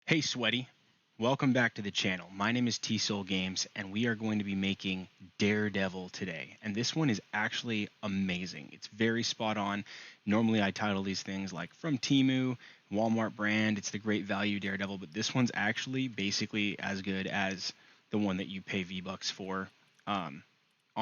Hey Sweaty, welcome back to the channel. My name is TSOLGAMES and we are going to be making Daredevil today. And this one is actually amazing. It's very spot on. Normally I title these things like from TEMU, Walmart brand, it's the great value Daredevil, but this one's actually basically as good as the one that you pay V-Bucks for on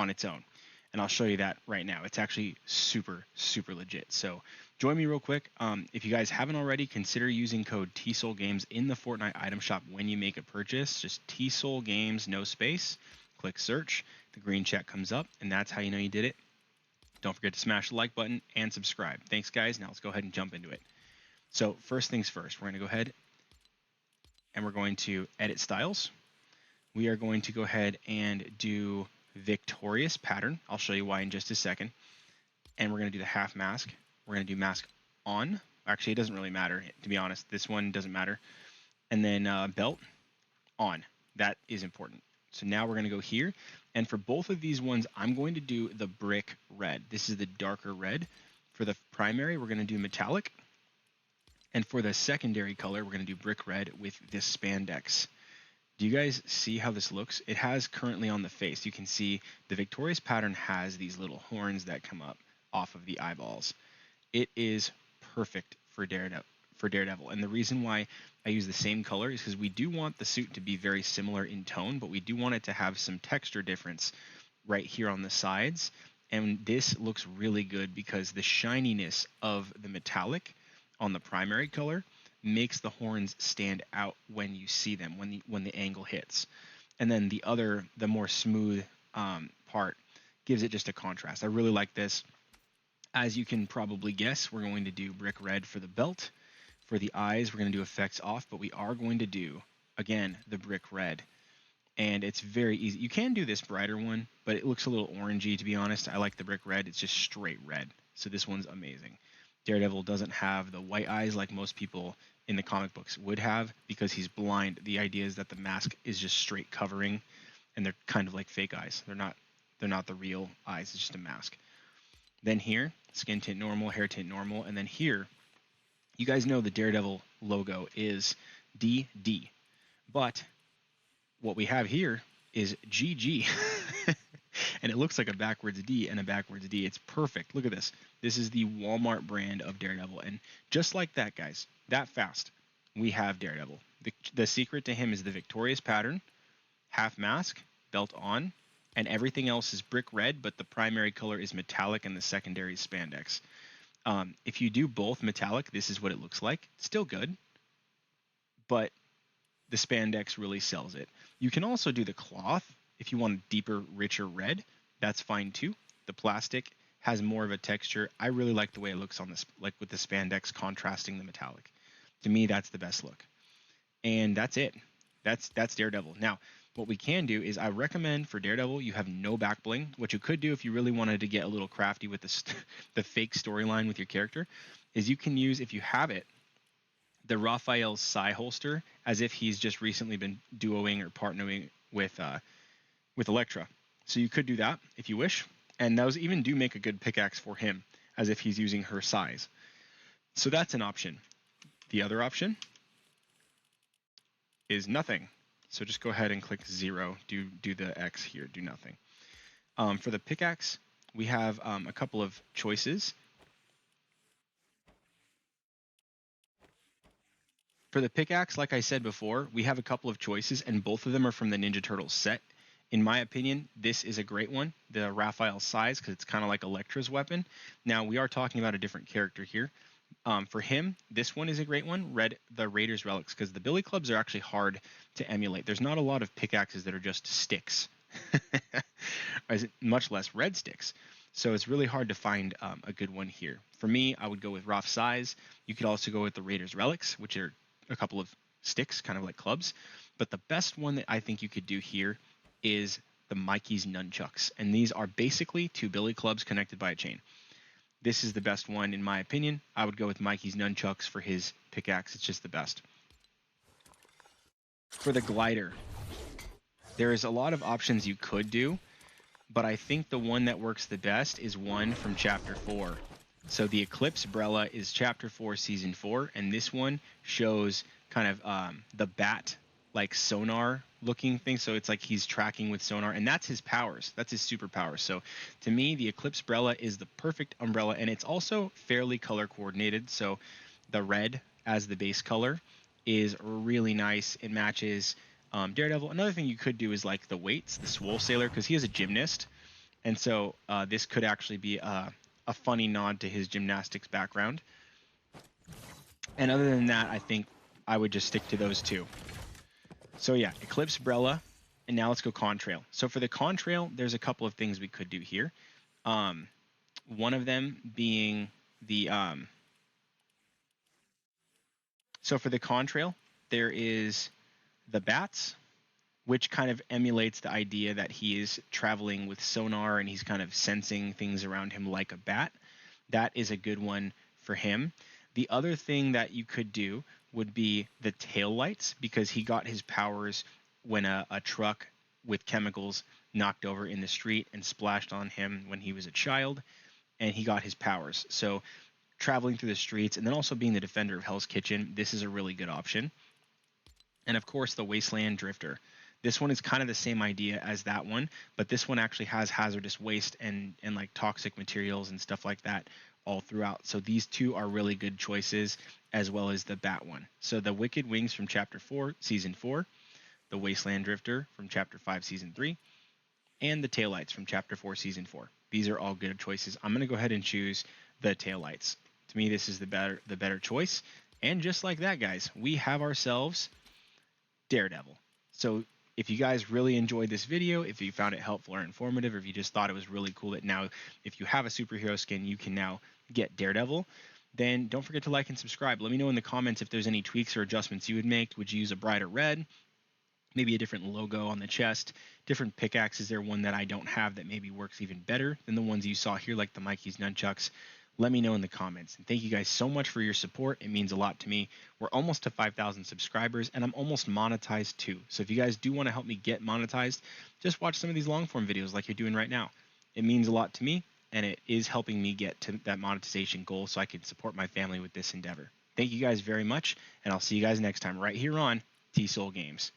its own. And I'll show you that right now. It's actually super legit. So join me real quick. If you guys haven't already, consider using code TSOLGAMES in the Fortnite item shop when you make a purchase. Just TSOLGAMES, no space. Click search. The green check comes up, and that's how you know you did it. Don't forget to smash the like button and subscribe. Thanks, guys. Now let's go ahead and jump into it. So first things first, we're going to go ahead and we're going to edit styles. We are going to go ahead and do victorious pattern. I'll show you why in just a second. And we're going to do the half mask. We're going to do mask on. Actually, it doesn't really matter, to be honest. This one doesn't matter. And then belt on. That is important. So now we're going to go here. And for both of these ones, I'm going to do the brick red. This is the darker red. For the primary, we're going to do metallic. And for the secondary color, we're going to do brick red with this spandex. Do you guys see how this looks? It has currently on the face, you can see the victorious pattern has these little horns that come up off of the eyeballs. It is perfect for Daredevil. And the reason why I use the same color is because we do want the suit to be very similar in tone, but we do want it to have some texture difference right here on the sides. And this looks really good because the shininess of the metallic on the primary color makes the horns stand out when you see them, when the angle hits. And then the more smooth part gives it just a contrast. I really like this. As you can probably guess, we're going to do brick red for the belt. For the eyes, we're going to do effects off, but we are going to do, again, the brick red. And it's very easy. You can do this brighter one, but it looks a little orangey, to be honest. I like the brick red. It's just straight red. So this one's amazing. Daredevil doesn't have the white eyes like most people in the comic books would have because he's blind. The idea is that the mask is just straight covering, and they're kind of like fake eyes. They're not the real eyes. It's just a mask. Then here, skin tint normal, hair tint normal, and then here, you guys know the Daredevil logo is DD, but what we have here is GG. And it looks like a backwards D and a backwards D. It's perfect. Look at this. This is the Walmart brand of Daredevil. And just like that, guys, that fast, we have Daredevil. The secret to him is the victorious pattern, half mask, belt on, and everything else is brick red, but the primary color is metallic and the secondary is spandex. If you do both metallic, this is what it looks like. Still good, but the spandex really sells it. You can also do the cloth. If you want a deeper, richer red, that's fine too. The plastic has more of a texture. I really like the way it looks on this, like with the spandex contrasting the metallic. To me, that's the best look. And that's it. That's Daredevil. Now, what we can do is I recommend for Daredevil, you have no back bling. What you could do if you really wanted to get a little crafty with the fake storyline with your character is you can use, if you have it, the Raphael's Psy holster as if he's just recently been duoing or partnering with Elektra. So you could do that if you wish. And those even do make a good pickaxe for him as if he's using her size. So that's an option. The other option is nothing. So just go ahead and click 0. Do the X here. Do nothing. For the pickaxe, we have a couple of choices. For the pickaxe, like I said before, we have a couple of choices, and both of them are from the Ninja Turtles set. In my opinion, this is a great one, the Raphael size, because it's kind of like Elektra's weapon. Now, we are talking about a different character here. For him, this one is a great one, the Raiders Relics, because the Billy Clubs are actually hard to emulate. There's not a lot of pickaxes that are just sticks, much less red sticks. So it's really hard to find a good one here. For me, I would go with Raph size. You could also go with the Raiders Relics, which are a couple of sticks, kind of like clubs. But the best one that I think you could do here is the Mikey's Nunchucks. And these are basically two billy clubs connected by a chain. This is the best one in my opinion. I would go with Mikey's Nunchucks for his pickaxe. It's just the best. For the glider, there is a lot of options you could do, but I think the one that works the best is one from Chapter 4. So the Eclipse Brella is Chapter 4, Season 4, and this one shows kind of the bat like sonar looking thing. So it's like he's tracking with sonar, and that's his powers. That's his superpowers. So to me, the Eclipse umbrella is the perfect umbrella, and it's also fairly color coordinated. So the red as the base color is really nice. It matches Daredevil. Another thing you could do is like the weights, the Swole Sailor, because he is a gymnast, and so this could actually be a funny nod to his gymnastics background. And other than that, I think I would just stick to those two. So yeah, Eclipse umbrella, and now let's go contrail. So for the contrail, there's a couple of things we could do here. One of them being the so for the contrail, there is the bats, which kind of emulates the idea that he is traveling with sonar and he's kind of sensing things around him like a bat. That is a good one for him. The other thing that you could do would be the tail lights, because he got his powers when a truck with chemicals knocked over in the street and splashed on him when he was a child, and he got his powers. So traveling through the streets and then also being the defender of Hell's Kitchen, this is a really good option. And of course, the Wasteland Drifter. This one is kind of the same idea as that one, but this one actually has hazardous waste and like toxic materials and stuff like that all throughout. So these two are really good choices, as well as the bat one. So the Wicked Wings from Chapter 4, Season 4, the Wasteland Drifter from Chapter 5, Season 3, and the Taillights from Chapter 4, Season 4. These are all good choices. I'm going to go ahead and choose the Taillights. To me, this is the better choice. And just like that, guys, we have ourselves Daredevil. So if you guys really enjoyed this video, if you found it helpful or informative, or if you just thought it was really cool that now if you have a superhero skin, you can now get Daredevil, then don't forget to like and subscribe. Let me know in the comments if there's any tweaks or adjustments you would make. Would you use a brighter red? Maybe a different logo on the chest, different pickaxe? Is there one that I don't have that maybe works even better than the ones you saw here, like the Mikey's Nunchucks? Let me know in the comments. And thank you guys so much for your support. It means a lot to me. We're almost to 5,000 subscribers, and I'm almost monetized too. So if you guys do want to help me get monetized, just watch some of these long form videos like you're doing right now. It means a lot to me, and it is helping me get to that monetization goal so I can support my family with this endeavor. Thank you guys very much, and I'll see you guys next time right here on TSOL Games.